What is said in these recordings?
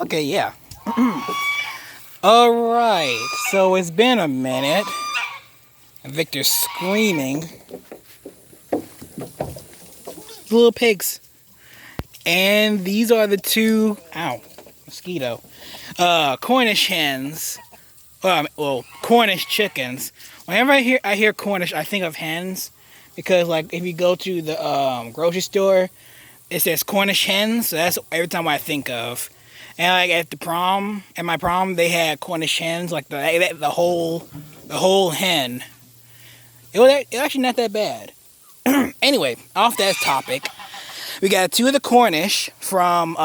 Okay, yeah. Alright, so it's been a minute. Victor's screaming. Little pigs. And these are the two, ow, mosquito, Cornish hens. Well, Cornish chickens. Whenever I hear Cornish, I think of hens. Because, like, if you go to the grocery store, it says Cornish hens. So that's every time I think of. And like at my prom, they had Cornish hens, like the whole hen. It was actually not that bad. Anyway, off that topic, we got two of the Cornish from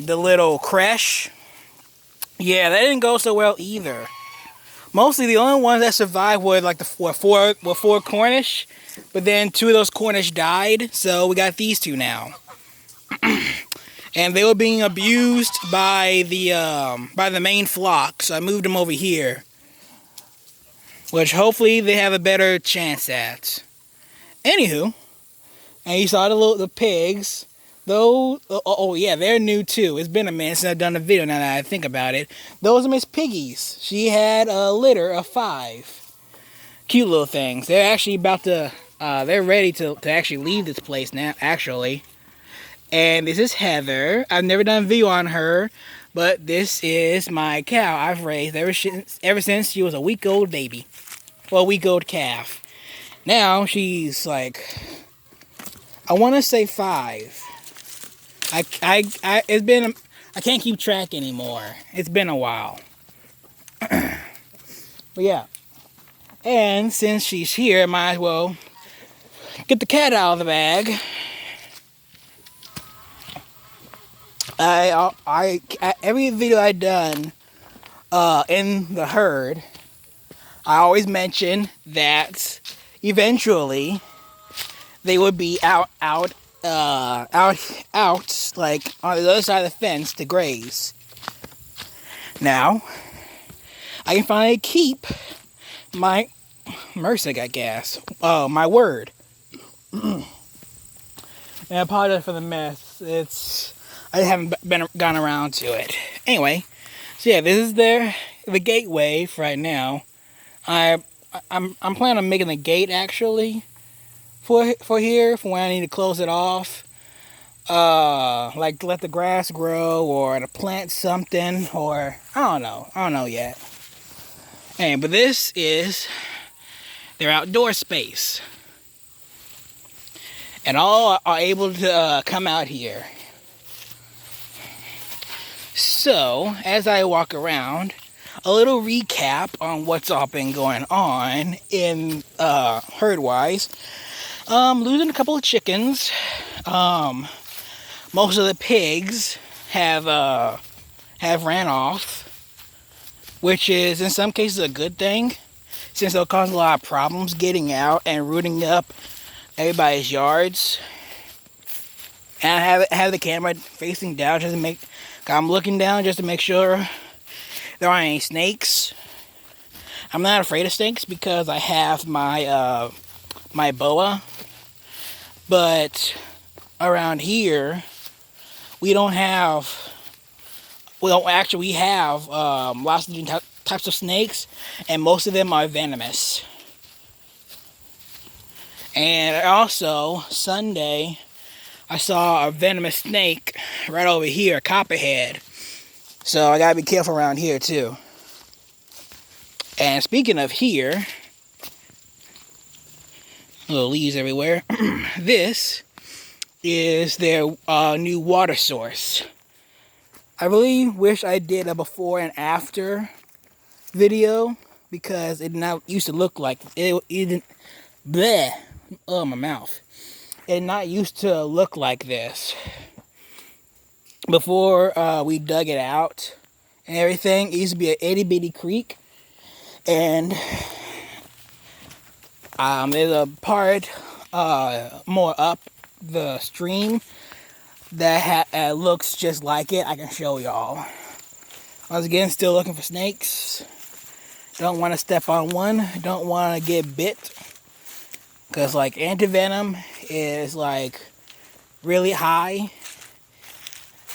the little creche. Yeah, that didn't go so well either. Mostly the only ones that survived were like the four Cornish, but then two of those Cornish died, so we got these two now. And they were being abused by the main flock, so I moved them over here, which hopefully they have a better chance at. Anywho, and you saw the pigs. Though, oh yeah, they're new too. It's been a minute since I've done a video now that I think about it. Those are Miss Piggies. She had a litter of 5. Cute little things. They're actually about to, they're ready to actually leave this place now, actually. And this is Heather. I've never done a video on her, but this is my cow I've raised ever since she was a week-old baby. Well, a week-old calf. Now she's like, I want to say 5. It's been, I can't keep track anymore. It's been a while. But yeah. And since she's here, I might as well get the cat out of the bag. Every video I've done in the herd, I always mention that eventually they would be out like on the other side of the fence to graze. Now, I can finally keep my mercy, I got gas. My word. And I apologize for the mess. I haven't gone around to it. Anyway, so yeah, this is the gateway for right now. I'm planning on making the gate actually for here for when I need to close it off. Like to let the grass grow or to plant something or I don't know yet. Anyway, but this is their outdoor space. And all are able to come out here. So, as I walk around, a little recap on what's all been going on in herd-wise. Losing a couple of chickens. Most of the pigs have ran off, which is in some cases a good thing, since it'll cause a lot of problems getting out and rooting up everybody's yards. And I have the camera facing down just to make. I'm looking down just to make sure there aren't any snakes. I'm not afraid of snakes because I have my my boa. But around here, we have lots of different types of snakes, and most of them are venomous. And also, Sunday, I saw a venomous snake right over here, a copperhead. So I gotta be careful around here too. And speaking of here, little leaves everywhere. This is their new water source. I really wish I did a before and after video because it now used to look like it didn't. Bleh. Oh, my mouth. It not used to look like this before we dug it out and everything. It used to be an itty bitty creek, and there's a part more up the stream that looks just like it. I can show y'all. Once again, still looking for snakes. Don't want to step on one. Don't want to get bit. Because, antivenom is, really high.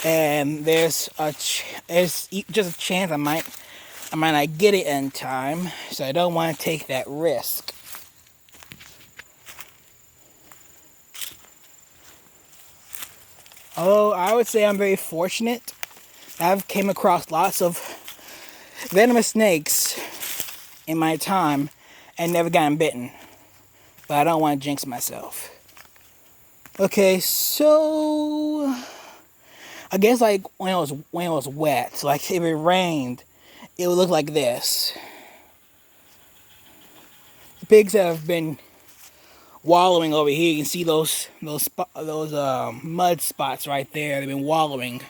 and there's just a chance I might not get it in time, so I don't want to take that risk. Although I would say I'm very fortunate. I've came across lots of venomous snakes in my time and never gotten bitten. But I don't want to jinx myself. Okay, so I guess like when it was wet, like if it rained, it would look like this. The pigs have been wallowing over here. You can see those mud spots right there. They've been wallowing.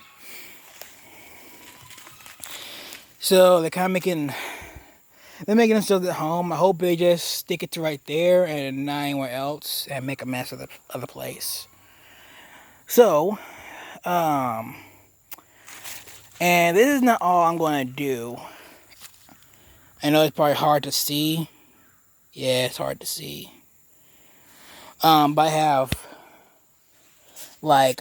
So they're making themselves at home. I hope they just stick it to right there and not anywhere else and make a mess of the place. So, and this is not all I'm going to do. I know it's probably hard to see. Yeah, it's hard to see. But I have like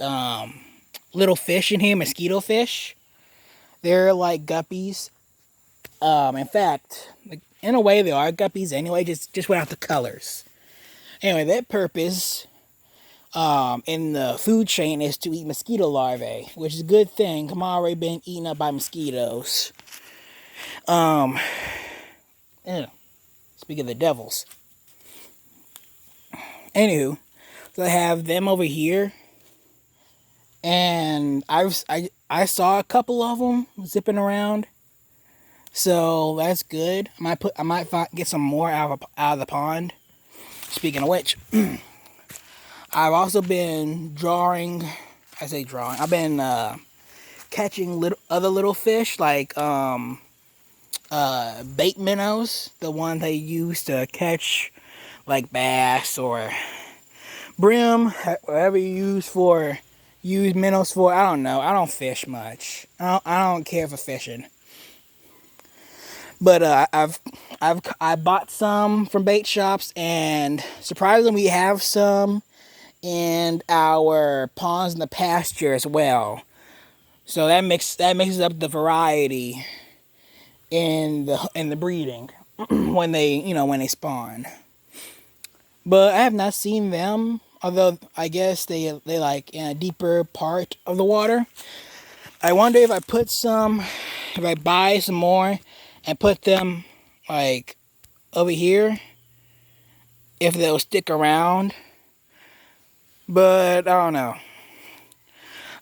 little fish in here, mosquito fish. They're like guppies. In fact, in a way they are guppies anyway, just without the colors. Anyway, their purpose in the food chain is to eat mosquito larvae, which is a good thing. I'm already been eaten up by mosquitoes. Yeah. Speaking of the devils. Anywho, so I have them over here, and I saw a couple of them zipping around, so that's good. I might get some more out of the pond. Speaking of which, I've also been drawing. I say drawing. I've been catching other little fish like bait minnows, the one they use to catch like bass or brim, whatever you use minnows for. I don't know. I don't fish much. I don't care for fishing. But I bought some from bait shops, and surprisingly, we have some in our ponds in the pasture as well. So that mixes up the variety in the breeding when they spawn. But I have not seen them, although I guess they like in a deeper part of the water. I wonder if I buy some more and put them like over here, if they'll stick around. But I don't know.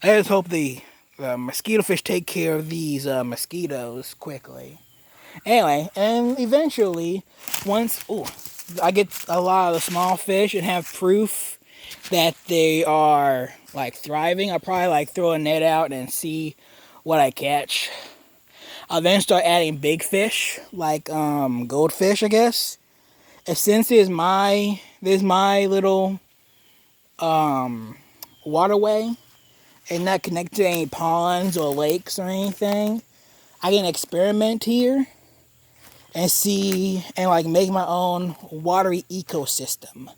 I just hope the mosquito fish take care of these mosquitoes quickly. Anyway, and eventually, once I get a lot of the small fish and have proof that they are like thriving, I'll probably like throw a net out and see what I catch. I'll then start adding big fish, like goldfish, I guess. And since there's my little waterway and not connected to any ponds or lakes or anything, I can experiment here and see and like make my own watery ecosystem.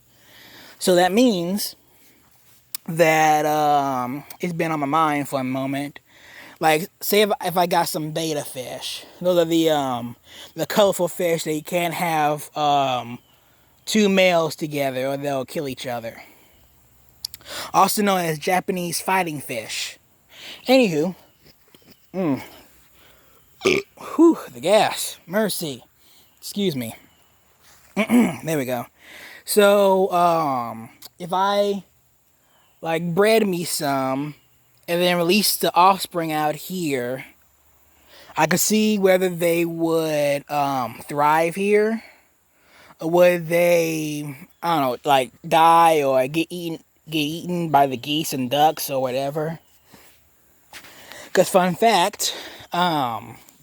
So that means that it's been on my mind for a moment. Like, say if I got some betta fish, those are the colorful fish that you can't have two males together or they'll kill each other. Also known as Japanese fighting fish. Anywho, whew, the gas, mercy, excuse me. There we go. So if I like bred me some and then release the offspring out here, I could see whether they would thrive here, or would they, I don't know, like die or get eaten by the geese and ducks or whatever. Because fun fact,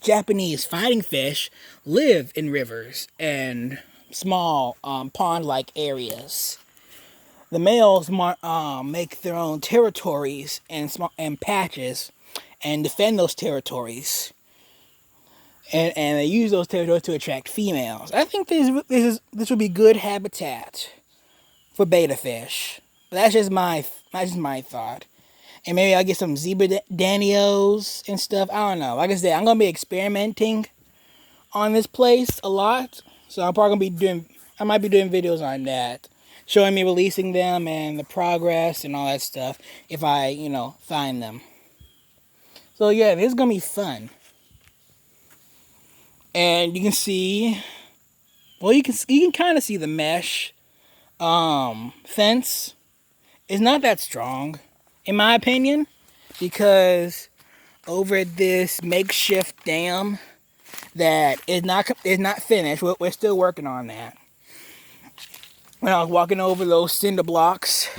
Japanese fighting fish live in rivers and small pond-like areas. The males make their own territories and patches and defend those territories. And they use those territories to attract females. I think this would be good habitat for betta fish. But that's just my thought. And maybe I'll get some zebra danios and stuff. I don't know. Like I said, I'm gonna be experimenting on this place a lot. So I'm probably gonna be doing. I might be doing videos on that, showing me releasing them and the progress and all that stuff. If I, find them. So yeah, this is gonna be fun. And you can see. Well, you can kind of see the mesh fence. It's not that strong, in my opinion, because over this makeshift dam that is not finished. We're still working on that. When I was walking over those cinder blocks,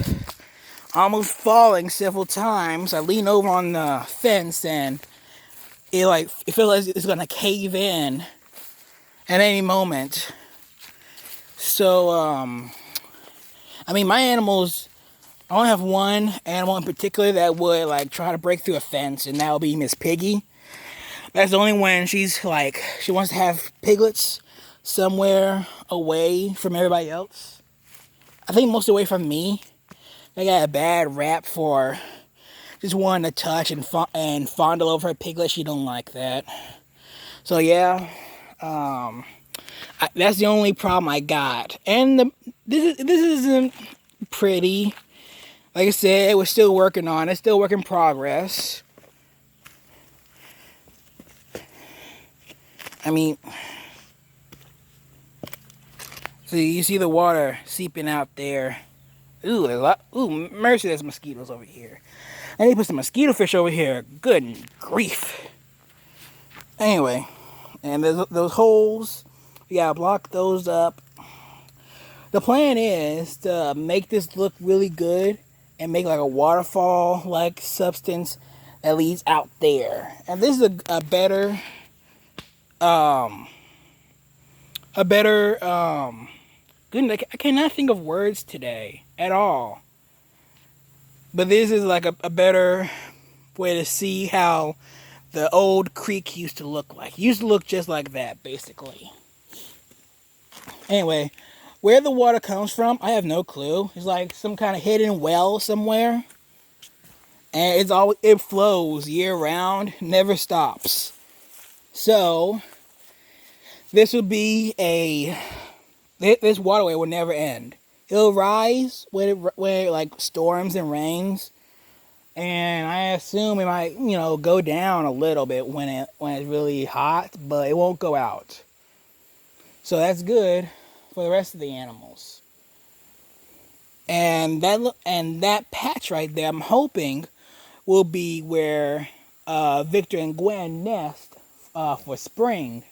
almost falling several times, I leaned over on the fence and it feels like it's gonna cave in at any moment. So my animals. I only have one animal in particular that would try to break through a fence, and that would be Miss Piggy. That's the only one. She wants to have piglets somewhere away from everybody else. I think most away from me. They got a bad rap for just wanting to touch and fondle over her piglet. She don't like that. So yeah, that's the only problem I got. And this isn't pretty. Like I said, we're still working on it. It's still work in progress. So you see the water seeping out there. Ooh, mercy, there's mosquitoes over here. I need to put some mosquito fish over here. Good grief. Anyway, and there's those holes. We gotta block those up. The plan is to make this look really good and make like a waterfall-like substance that leads out there. And this is a better goodness, I cannot think of words today at all. But this is like a better way to see how the old creek used to look like. It used to look just like that, basically. Anyway, where the water comes from, I have no clue. It's like some kind of hidden well somewhere. And it flows year round, never stops. So, this waterway will never end. It'll rise when it storms and rains, and I assume it might go down a little bit when it's really hot, but it won't go out. So that's good for the rest of the animals. And that patch right there, I'm hoping, will be where Victor and Gwen nest for spring.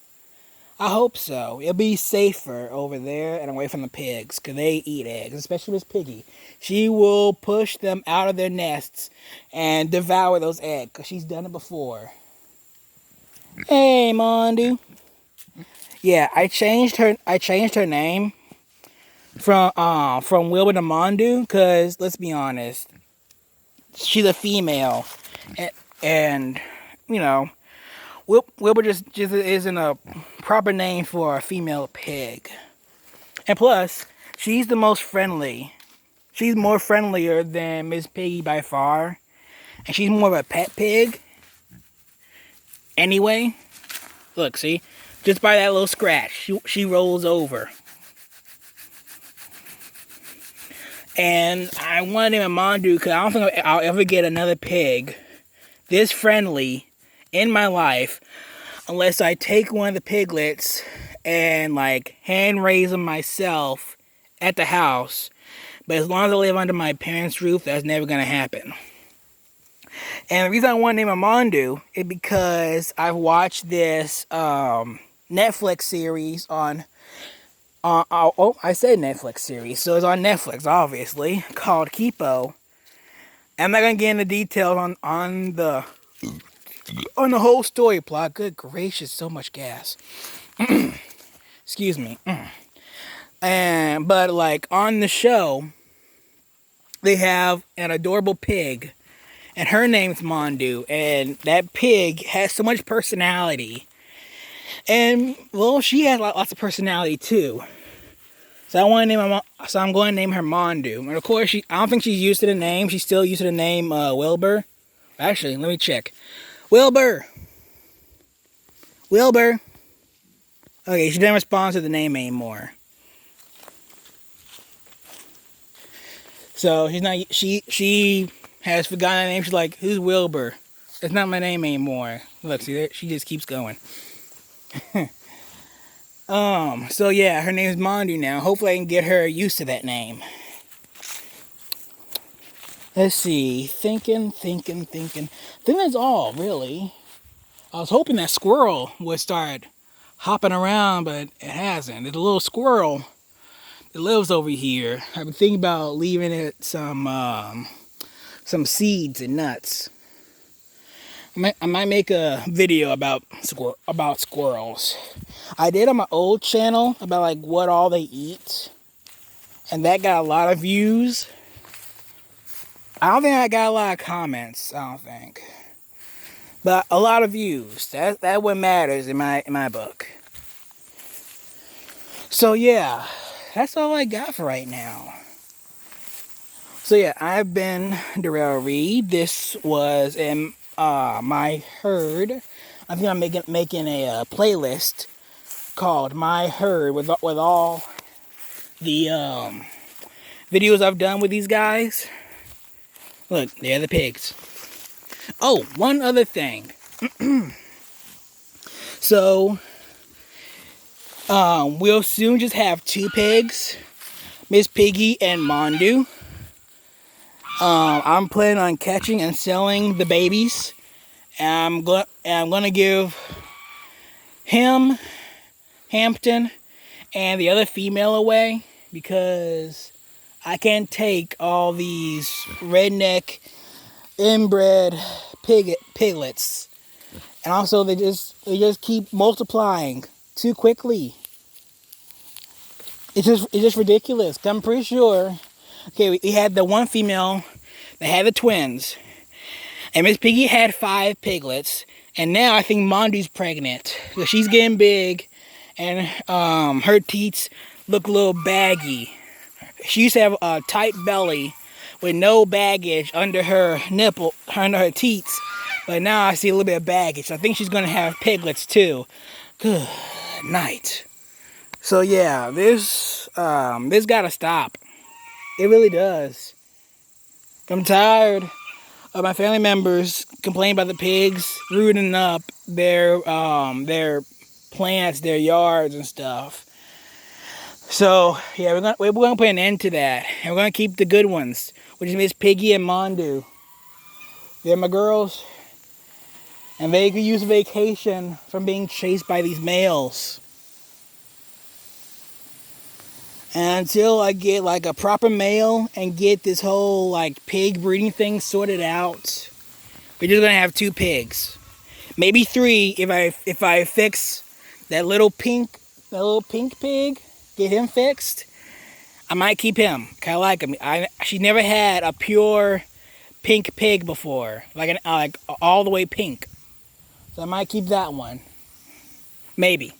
I hope so. It'll be safer over there and away from the pigs, because they eat eggs, especially Miss Piggy. She will push them out of their nests and devour those eggs, because she's done it before. Hey, Mondu. Yeah, I changed her name from Wilbur to Mondu, because let's be honest, she's a female, and Wilbur just isn't a proper name for a female pig. And plus, she's the most friendly. She's more friendlier than Miss Piggy by far. And she's more of a pet pig. Anyway, look, see? Just by that little scratch, she rolls over. And I wanted him a Mondu because I don't think I'll ever get another pig this friendly in my life unless I take one of the piglets and hand raise them myself at the house. But as long as I live under my parents' roof, that's never gonna happen. And the reason I want to name him Mondu is because I've watched this Netflix series on I said Netflix series, so it's on Netflix, obviously, called Kipo. I'm not gonna get into details on the whole story plot. Good gracious, so much gas. Excuse me. But on the show, they have an adorable pig, and her name's Mondu, and that pig has so much personality. And well, she has lots of personality too. So I'm going to name her Mondu. And of course, I don't think she's used to the name. She's still used to the name Wilbur. Actually, let me check. Wilbur. Wilbur. Okay, she doesn't respond to the name anymore. So she's not. She has forgotten her name. She's like, "Who's Wilbur? It's not my name anymore." Look, see there. She just keeps going. So yeah, her name is Mondu now. Hopefully I can get her used to that name. Let's see. Thinking. I think that's all, really. I was hoping that squirrel would start hopping around, but it hasn't. There's a little squirrel that lives over here. I've been thinking about leaving it some seeds and nuts. I might make a video about squirrels. I did on my old channel about like what all they eat, and that got a lot of views. I don't think I got a lot of comments. I don't think, but a lot of views. That what matters in my book. So yeah, that's all I got for right now. So yeah, I've been Darrell Reed. This was my herd. I think I'm making a playlist called My Herd with all the videos I've done with these guys. Look, they're the pigs. Oh, one other thing. So we'll soon just have 2 pigs, Miss Piggy and Mondu. I'm planning on catching and selling the babies. And I'm gonna give him, Hampton, and the other female away because I can't take all these redneck inbred piglets, and also they just keep multiplying too quickly. It's just ridiculous. I'm pretty sure. Okay, we had the one female that had the twins, and Miss Piggy had 5 piglets, and now I think Mondu's pregnant. So she's getting big, and her teats look a little baggy. She used to have a tight belly with no baggage under her under her teats, but now I see a little bit of baggage. So I think she's gonna have piglets too. Good night. So yeah, this gotta stop. It really does. I'm tired of my family members complaining about the pigs rooting up their plants, their yards and stuff. So yeah, we're gonna put an end to that, and we're gonna keep the good ones, which is Miss Piggy and Mondu. They're my girls, and they could use a vacation from being chased by these males. And until I get like a proper male and get this whole like pig breeding thing sorted out, we're just gonna have 2 pigs, maybe 3 if I fix that little pink pig, get him fixed. I might keep him. I like him. She never had a pure pink pig before, like all the way pink. So I might keep that one. Maybe.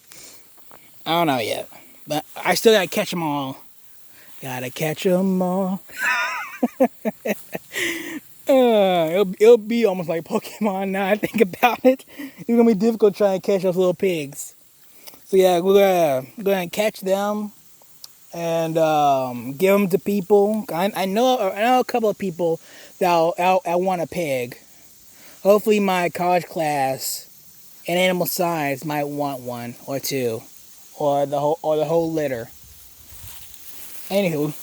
I don't know yet. But I still gotta catch them all. Gotta catch them all. It'll be almost like Pokemon now I think about it. It's gonna be difficult trying to catch those little pigs. So yeah, we're gonna catch them and give them to people. I know a couple of people that want a pig. Hopefully my college class in animal science might want 1 or 2. Or the whole litter. Anywho,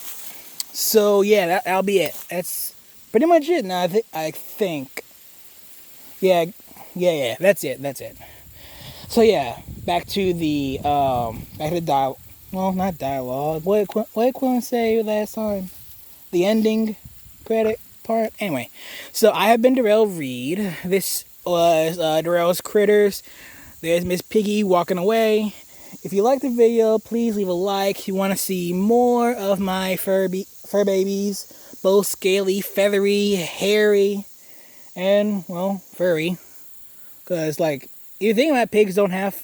so yeah, that'll be it. That's pretty much it. Now I think. Yeah, that's it. So yeah, back to the dialogue. Well, not dialogue. What did Quinn say last time? The ending credit part. Anyway, so I have been Darrell Reed. This was Darrell's Critters. There's Miss Piggy walking away. If you liked the video, please leave a like. If you want to see more of my fur babies, both scaly, feathery, hairy, and well, furry. Cause like you think about pigs don't have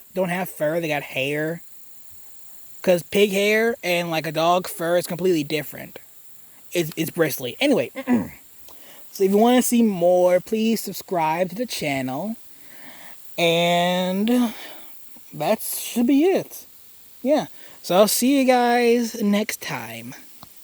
fur, they got hair. Because pig hair and like a dog fur is completely different. It's bristly. Anyway, so if you want to see more, please subscribe to the channel. And that should be it. Yeah. So I'll see you guys next time.